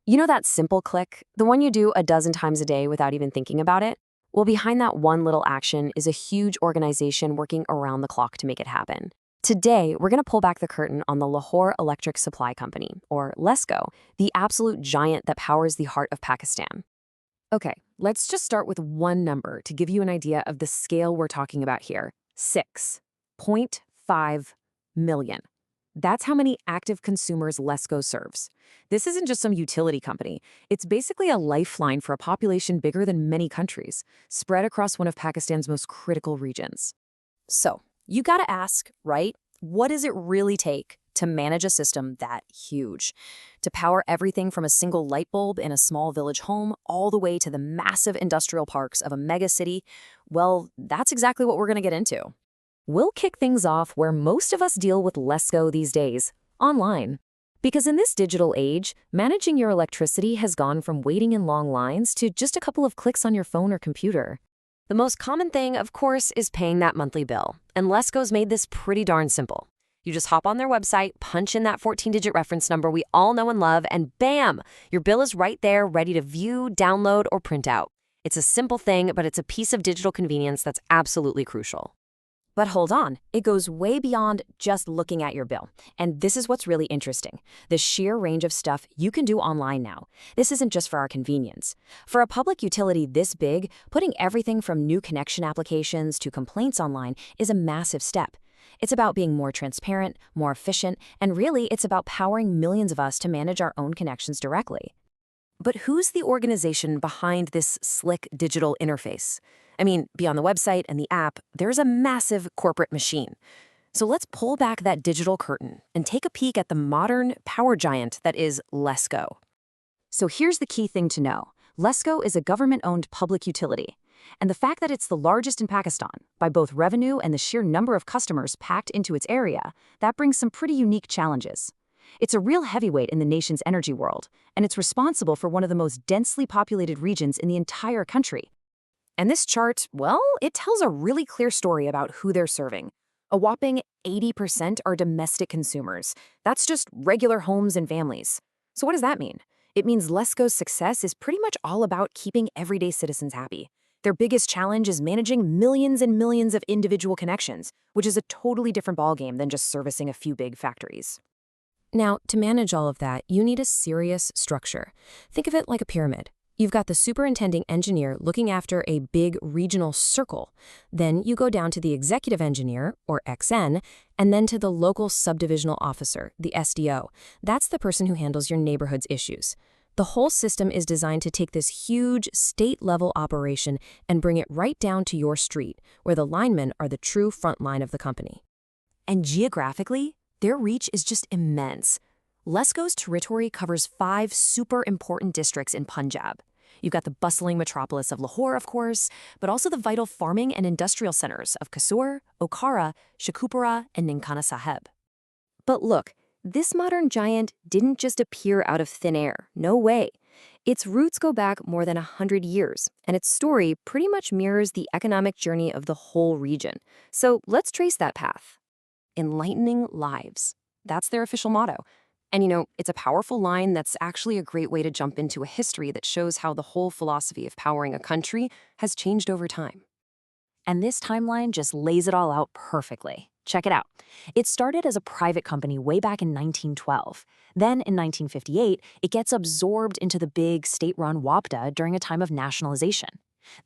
You know that simple click, the one you do a dozen times a day without even thinking about it? Well, behind that one little action is a huge organization working around the clock to make it happen. Today, we're going to pull back the curtain on the Lahore Electric Supply Company, or LESCO, the absolute giant that powers the heart of Pakistan. Okay, let's just start with one number to give you an idea of the scale we're talking about here. 6.5 million. That's how many active consumers LESCO serves. This isn't just some utility company. It's basically a lifeline for a population bigger than many countries, spread across one of Pakistan's most critical regions. So, you gotta ask, right? What does it really take to manage a system that huge? To power everything from a single light bulb in a small village home all the way to the massive industrial parks of a mega city? Well, that's exactly what we're gonna get into. We'll kick things off where most of us deal with LESCO these days, online. Because in this digital age, managing your electricity has gone from waiting in long lines to just a couple of clicks on your phone or computer. The most common thing, of course, is paying that monthly bill, and LESCO's made this pretty darn simple. You just hop on their website, punch in that 14-digit reference number we all know and love, and bam! Your bill is right there, ready to view, download, or print out. It's a simple thing, but it's a piece of digital convenience that's absolutely crucial. But hold on, it goes way beyond just looking at your bill. And this is what's really interesting, the sheer range of stuff you can do online now. This isn't just for our convenience. For a public utility this big, putting everything from new connection applications to complaints online is a massive step. It's about being more transparent, more efficient, and really it's about powering millions of us to manage our own connections directly. But who's the organization behind this slick digital interface? I mean, beyond the website and the app, there's a massive corporate machine. So let's pull back that digital curtain and take a peek at the modern power giant that is LESCO. So here's the key thing to know. LESCO is a government-owned public utility. And the fact that it's the largest in Pakistan, by both revenue and the sheer number of customers packed into its area, that brings some pretty unique challenges. It's a real heavyweight in the nation's energy world, and it's responsible for one of the most densely populated regions in the entire country. And this chart, well, it tells a really clear story about who they're serving. A whopping 80% are domestic consumers. That's just regular homes and families. So what does that mean? It means LESCO's success is pretty much all about keeping everyday citizens happy. Their biggest challenge is managing millions and millions of individual connections, which is a totally different ballgame than just servicing a few big factories. Now, to manage all of that, you need a serious structure. Think of it like a pyramid. You've got the superintending engineer looking after a big regional circle. Then you go down to the executive engineer, or XN, and then to the local subdivisional officer, the SDO. That's the person who handles your neighborhood's issues. The whole system is designed to take this huge state-level operation and bring it right down to your street, where the linemen are the true front line of the company. And geographically, their reach is just immense. LESCO's territory covers 5 super important districts in Punjab. You've got the bustling metropolis of Lahore, of course, but also the vital farming and industrial centers of Kasur, Okara, Sheikhupura, and Nankana Sahib. But look, this modern giant didn't just appear out of thin air. No way. Its roots go back more than 100 years, and its story pretty much mirrors the economic journey of the whole region. So let's trace that path. Enlightening lives. That's their official motto. And it's a powerful line that's actually a great way to jump into a history that shows how the whole philosophy of powering a country has changed over time. And this timeline just lays it all out perfectly. Check it out. It started as a private company way back in 1912. Then in 1958, it gets absorbed into the big state-run WAPDA during a time of nationalization.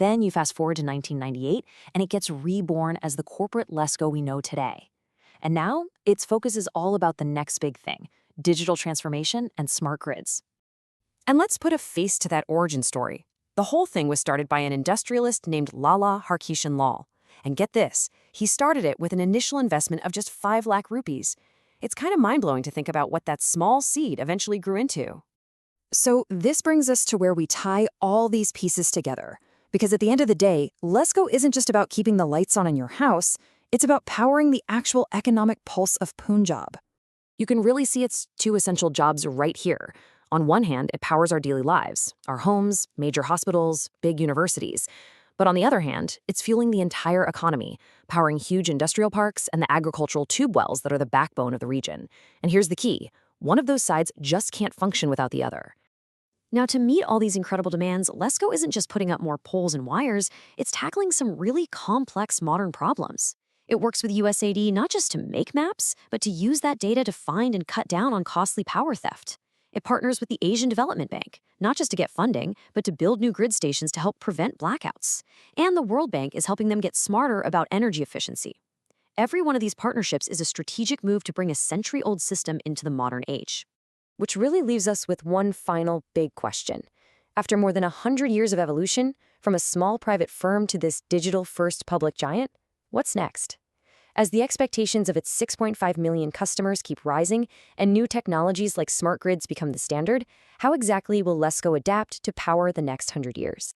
Then you fast forward to 1998, and it gets reborn as the corporate LESCO we know today. And now, its focus is all about the next big thing: digital transformation and smart grids. And let's put a face to that origin story. The whole thing was started by an industrialist named Lala Harkishan Lal. And get this, he started it with an initial investment of just 5 lakh rupees. It's kind of mind-blowing to think about what that small seed eventually grew into. So this brings us to where we tie all these pieces together. Because at the end of the day, LESCO isn't just about keeping the lights on in your house, it's about powering the actual economic pulse of Punjab. You can really see its 2 essential jobs right here. On one hand, it powers our daily lives, our homes, major hospitals, big universities. But on the other hand, it's fueling the entire economy, powering huge industrial parks and the agricultural tube wells that are the backbone of the region. And here's the key: one of those sides just can't function without the other. Now, to meet all these incredible demands, LESCO isn't just putting up more poles and wires, it's tackling some really complex modern problems. It works with USAID not just to make maps, but to use that data to find and cut down on costly power theft. It partners with the Asian Development Bank, not just to get funding, but to build new grid stations to help prevent blackouts. And the World Bank is helping them get smarter about energy efficiency. Every one of these partnerships is a strategic move to bring a century-old system into the modern age. Which really leaves us with one final big question. After more than 100 years of evolution, from a small private firm to this digital-first public giant, what's next? As the expectations of its 6.5 million customers keep rising and new technologies like smart grids become the standard, how exactly will LESCO adapt to power the next 100 years?